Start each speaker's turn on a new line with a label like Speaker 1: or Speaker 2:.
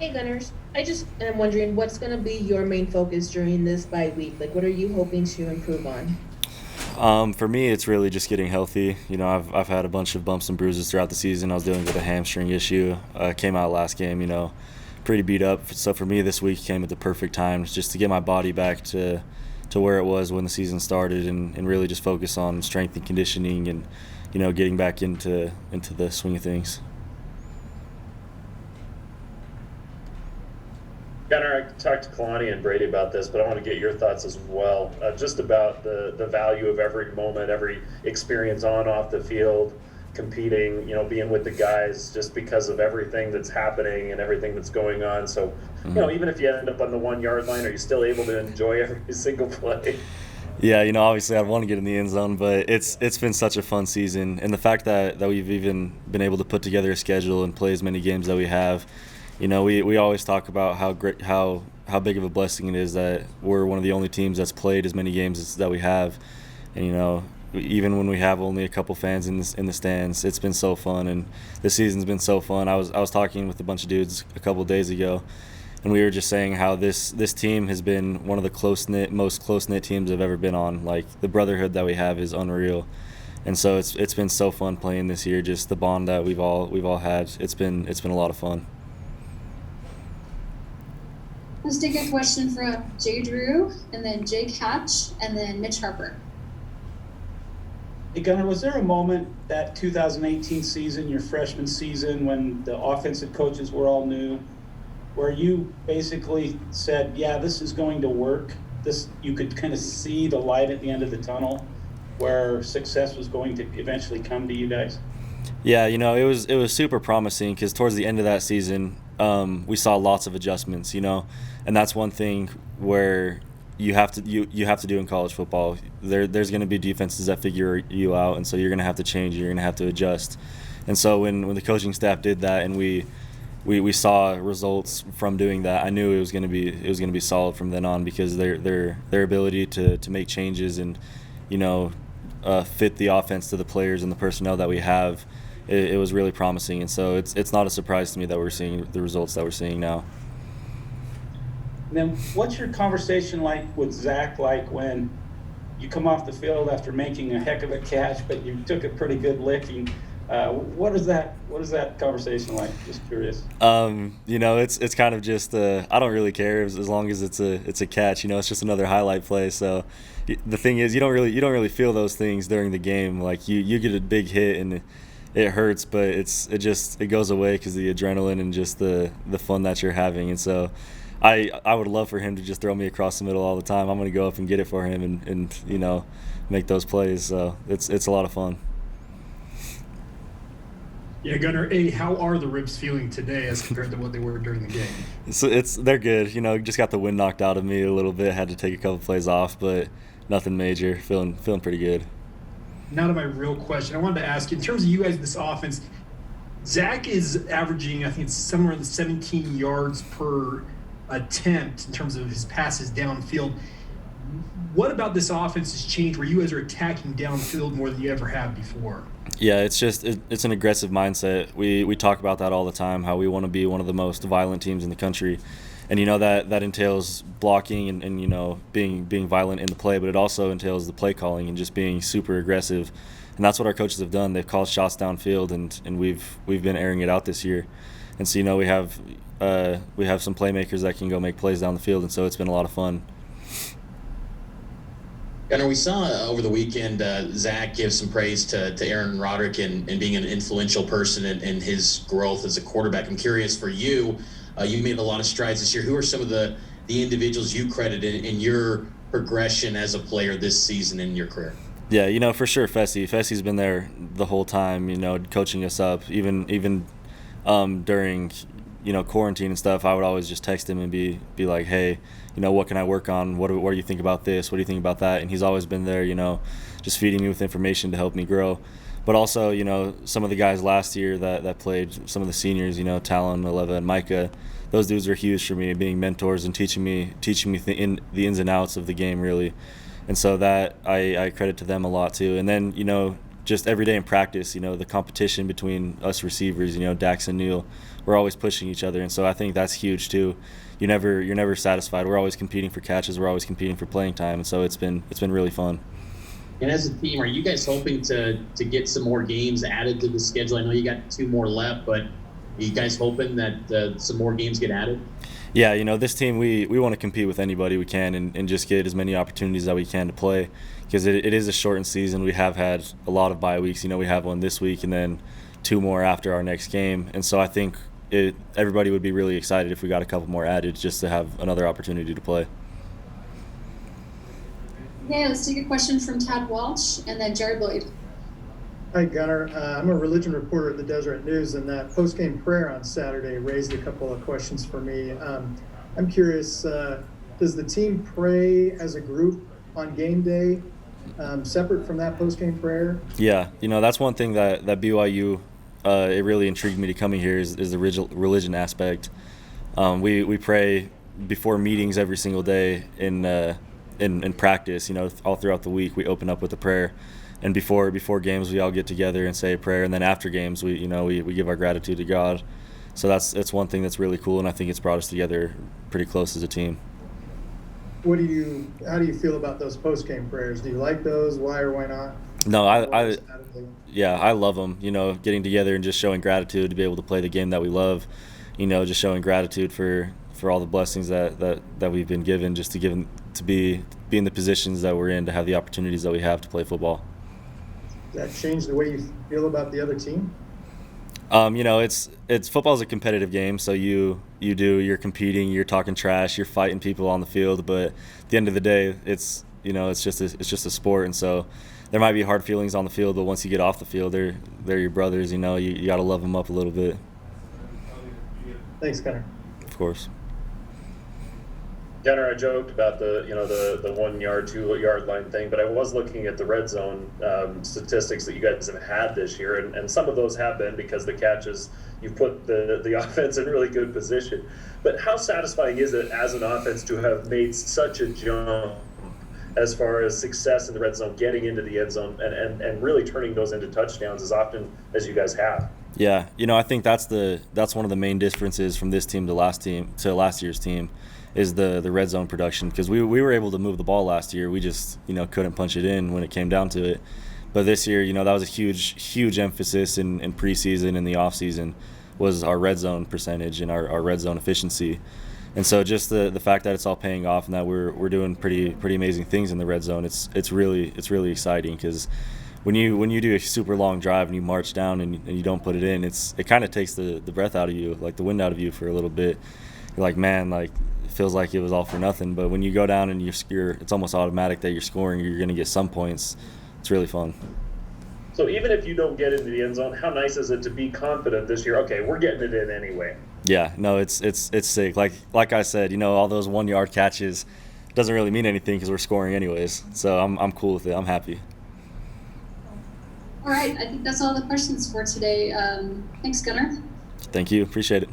Speaker 1: Hey Gunners, I just am wondering what's going to be your main focus during this bye week? Like, what are you hoping to improve on?
Speaker 2: For me, it's really just getting healthy. I've had a bunch of bumps and bruises throughout the season. I was dealing with a hamstring issue. Came out last game, pretty beat up. So for me, this week came at the perfect time just to get my body back to where it was when the season started, and really just focus on strength and conditioning, and getting back into the swing of things.
Speaker 3: Gunnar, I talked to Kalani and Brady about this, but I want to get your thoughts as well. Just about the value of every moment, every experience on, off the field, competing, being with the guys, just because of everything that's happening and everything that's going on. So,
Speaker 2: Mm-hmm.
Speaker 3: even if you end up on the 1 yard line, are you still able to enjoy every single play?
Speaker 2: Yeah, obviously I'd want to get in the end zone, but it's been such a fun season, and the fact that we've even been able to put together a schedule and play as many games that we have. We always talk about how great how big of a blessing it is that we're one of the only teams that's played as many games that we have, and even when we have only a couple fans in the stands, it's been so fun, and this season's been so fun. I was talking with a bunch of dudes a couple of days ago, and we were just saying how this team has been one of the most close knit teams I've ever been on. Like, the brotherhood that we have is unreal, and so it's been so fun playing this year. Just the bond that we've all had. It's been a lot of fun.
Speaker 4: Let's take a question from Jay Drew, and then Jake Hatch, and then Mitch Harper.
Speaker 5: Hey Gunnar, was there a moment that 2018 season, your freshman season, when the offensive coaches were all new, where you basically said, yeah, this is going to work? You could kind of see the light at the end of the tunnel where success was going to eventually come to you guys?
Speaker 2: Yeah, it was super promising because towards the end of that season, we saw lots of adjustments, and that's one thing where you have to do in college football. There's going to be defenses that figure you out, and so you're going to have to change. You're going to have to adjust, and so when the coaching staff did that, and we saw results from doing that, I knew it was going to be solid from then on, because their ability to make changes and fit the offense to the players and the personnel that we have. It was really promising, and so it's not a surprise to me that we're seeing the results that we're seeing now.
Speaker 5: And then what's your conversation like with Zach, like when you come off the field after making a heck of a catch, but you took a pretty good licking? What is that conversation like? Just curious.
Speaker 2: It's kind of just I don't really care as long as it's a catch. It's just another highlight play. So the thing is, you don't really feel those things during the game. Like, you get a big hit and it hurts, but it goes away because of the adrenaline and just the fun that you're having. And so I would love for him to just throw me across the middle all the time. I'm going to go up and get it for him, and make those plays. So it's a lot of fun.
Speaker 6: Yeah, Gunnar, how are the ribs feeling today as compared to what they were during the game?
Speaker 2: They're good. Just got the wind knocked out of me a little bit. Had to take a couple plays off, but nothing major. Feeling pretty good.
Speaker 6: Now to my real question. I wanted to ask you, in terms of you guys, this offense, Zach is averaging, I think it's somewhere in the 17 yards per attempt in terms of his passes downfield. What about this offense has changed where you guys are attacking downfield more than you ever have before?
Speaker 2: Yeah, it's an aggressive mindset. We talk about that all the time, how we want to be one of the most violent teams in the country, and that entails blocking and being violent in the play, but it also entails the play calling and just being super aggressive, and that's what our coaches have done. They've called shots downfield, and we've been airing it out this year, and so we have some playmakers that can go make plays down the field, and so it's been a lot of fun.
Speaker 7: Gunnar, we saw over the weekend Zach give some praise to Aaron Roderick and being an influential person in his growth as a quarterback. I'm curious for you, you made a lot of strides this year. Who are some of the individuals you credit in your progression as a player this season in your career?
Speaker 2: Yeah, for sure, Fessy. Fessy's been there the whole time, coaching us up. Even during quarantine and stuff, I would always just text him and be like, hey, what can I work on? What do you think about this? What do you think about that? And he's always been there, just feeding me with information to help me grow. But also, some of the guys last year that played, some of the seniors, Talon, Aleva, and Micah, those dudes are huge for me, being mentors and teaching me the ins and outs of the game, really. And so that I credit to them a lot too. And then, just every day in practice, the competition between us receivers, Dax and Neal, we're always pushing each other, and so I think that's huge too. You're never satisfied. We're always competing for catches. We're always competing for playing time, and so it's been really fun.
Speaker 7: And as a team, are you guys hoping to get some more games added to the schedule? I know you got 2 more left, but are you guys hoping that some more games get added?
Speaker 2: Yeah, this team, we want to compete with anybody we can and just get as many opportunities that we can to play, because it is a shortened season. We have had a lot of bye weeks. We have one this week and then 2 more after our next game. And so I think everybody would be really excited if we got a couple more added just to have another opportunity to play.
Speaker 4: Okay, let's take a question from Tad Walsh and then Jared Boyd.
Speaker 8: Hi, Gunnar. I'm a religion reporter at the Deseret News, and that post-game prayer on Saturday raised a couple of questions for me. I'm curious, does the team pray as a group on game day, separate from that post-game prayer?
Speaker 2: Yeah, that's one thing that BYU, it really intrigued me to coming here is the religion aspect. We pray before meetings every single day in practice. All throughout the week we open up with a prayer. And before games, we all get together and say a prayer, and then after games, we give our gratitude to God. So that's one thing that's really cool, and I think it's brought us together pretty close as a team.
Speaker 8: How do you feel about those post-game prayers? Do you like those? Why or why not?
Speaker 2: No, I love them. Getting together and just showing gratitude to be able to play the game that we love. Just showing gratitude for all the blessings that we've been given, just to be in the positions that we're in, to have the opportunities that we have to play football.
Speaker 8: Does that change the way you feel about the other team?
Speaker 2: It's football's a competitive game, so you're competing, you're talking trash, you're fighting people on the field, but at the end of the day, it's just a sport, and so there might be hard feelings on the field, but once you get off the field, they're your brothers. You got to love them up a little bit.
Speaker 8: Thanks, Gunnar.
Speaker 2: Of course.
Speaker 3: Gunnar, I joked about the 1 yard, 2 yard line thing, but I was looking at the red zone statistics that you guys have had this year, and some of those have been because the catches, you've put the offense in really good position. But how satisfying is it as an offense to have made such a jump as far as success in the red zone, getting into the end zone, and really turning those into touchdowns as often as you guys have?
Speaker 2: Yeah, I think that's one of the main differences from this team to last year's team. Is the red zone production, because we were able to move the ball last year. We just couldn't punch it in when it came down to it. But this year, that was a huge emphasis in preseason and the off season, was our red zone percentage and our red zone efficiency. And so just the fact that it's all paying off and that we're doing pretty amazing things in the red zone, it's really exciting, because when you do a super long drive and you march down and you don't put it in, it kind of takes the breath out of you, like the wind out of you for a little bit. You're like, man, like, it feels like it was all for nothing. But when you go down and it's almost automatic that you're scoring, you're going to get some points. It's really fun.
Speaker 3: So even if you don't get into the end zone, how nice is it to be confident this year? Okay, we're getting it in anyway.
Speaker 2: Yeah, no, it's sick. Like I said, all those 1 yard catches doesn't really mean anything because we're scoring anyways. So I'm cool with it. I'm happy.
Speaker 4: All right, I think that's all the questions for today. Thanks, Gunnar.
Speaker 2: Thank you. Appreciate it.